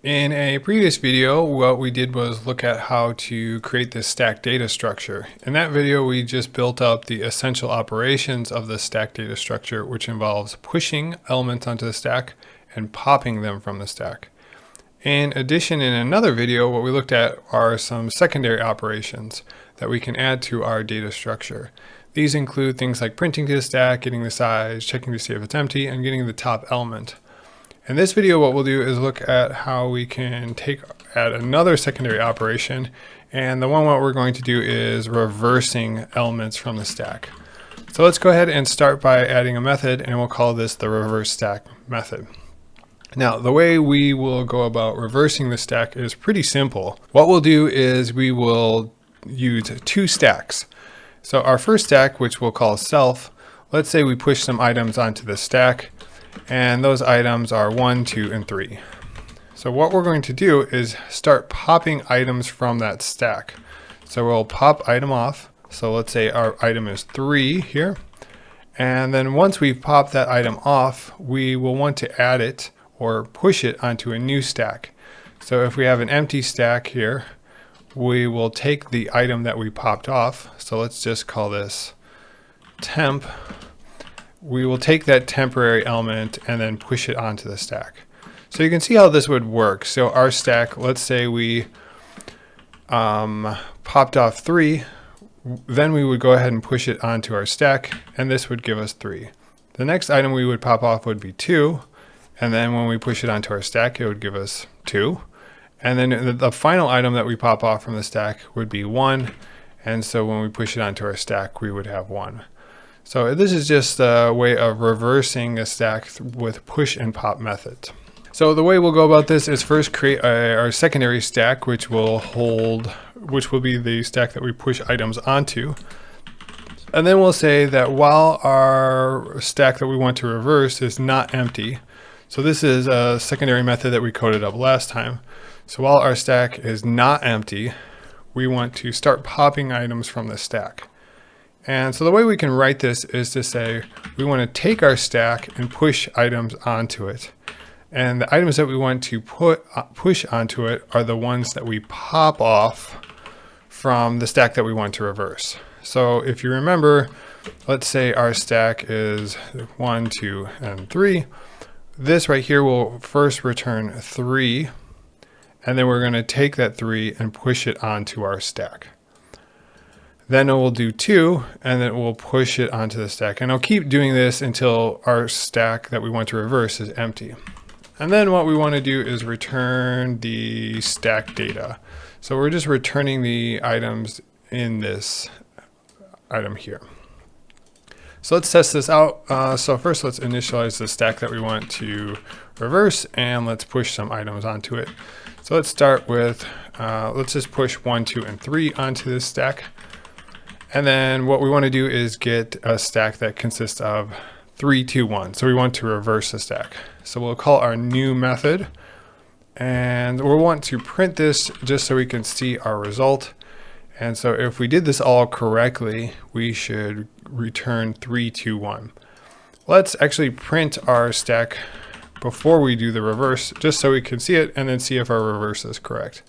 In a previous video, what we did was look at how to create this stack data structure. In that video, we just built up the essential operations of the stack data structure, which involves pushing elements onto the stack and popping them from the stack. In addition, in another video, what we looked at are some secondary operations that we can add to our data structure. These include things like printing to the stack, getting the size, checking to see if it's empty, and getting the top element. In this video, what we'll do is look at how we can add another secondary operation, and the one what we're going to do is reversing elements from the stack. So let's go ahead and start by adding a method, and we'll call this the reverse stack method. Now, the way we will go about reversing the stack is pretty simple. What we'll do is we will use two stacks. So our first stack, which we'll call self, let's say we push some items onto the stack, and those items are 1, 2, and 3. So what we're going to do is start popping items from that stack. So we'll pop item off. So let's say our item is 3 here. And then once we've popped that item off, we will want to add it or push it onto a new stack. So if we have an empty stack here, we will take the item that we popped off. So let's just call this temp. We will take that temporary element and then push it onto the stack. So you can see how this would work. So our stack, let's say we popped off 3, then we would go ahead and push it onto our stack, and this would give us 3. The next item we would pop off would be 2, and then when we push it onto our stack, it would give us 2. And then the final item that we pop off from the stack would be 1, and so when we push it onto our stack, we would have 1. So this is just a way of reversing a stack with push and pop methods. So the way we'll go about this is first create our secondary stack, which will be the stack that we push items onto. And then we'll say that while our stack that we want to reverse is not empty, so this is a secondary method that we coded up last time. So while our stack is not empty, we want to start popping items from the stack. And so the way we can write this is to say we want to take our stack and push items onto it. And the items that we want to push onto it are the ones that we pop off from the stack that we want to reverse. So if you remember, let's say our stack is 1, 2, and 3. This right here will first return 3, and then we're going to take that 3 and push it onto our stack. Then it will do 2, and then it will push it onto the stack. And I'll keep doing this until our stack that we want to reverse is empty. And then what we want to do is return the stack data. So we're just returning the items in this item here. So let's test this out. So first let's initialize the stack that we want to reverse, and let's push some items onto it. So let's start with, let's just push 1, 2, and 3 onto this stack. And then what we want to do is get a stack that consists of 3, 2, 1. So we want to reverse the stack. So we'll call our new method, and we'll want to print this just so we can see our result. And so if we did this all correctly, we should return 3, 2, 1. Let's actually print our stack before we do the reverse, just so we can see it and then see if our reverse is correct.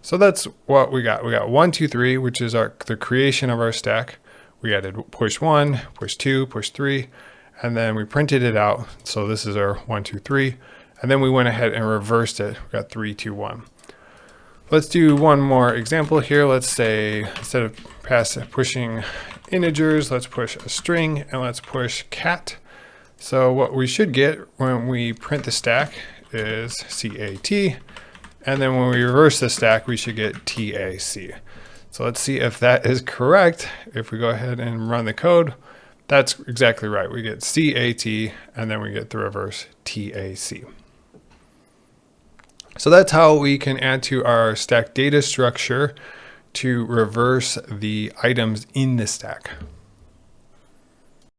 So that's what we got. We got 1, 2, 3, which is the creation of our stack. We added push 1, push 2, push 3, and then we printed it out. So this is our 1, 2, 3. And then we went ahead and reversed it. We got 3, 2, 1. Let's do one more example here. Let's say instead of pushing integers, let's push a string, and let's push cat. So what we should get when we print the stack is CAT. And then when we reverse the stack, we should get TAC. So let's see if that is correct. If we go ahead and run the code, that's exactly right. We get CAT, and then we get the reverse TAC. So that's how we can add to our stack data structure to reverse the items in the stack.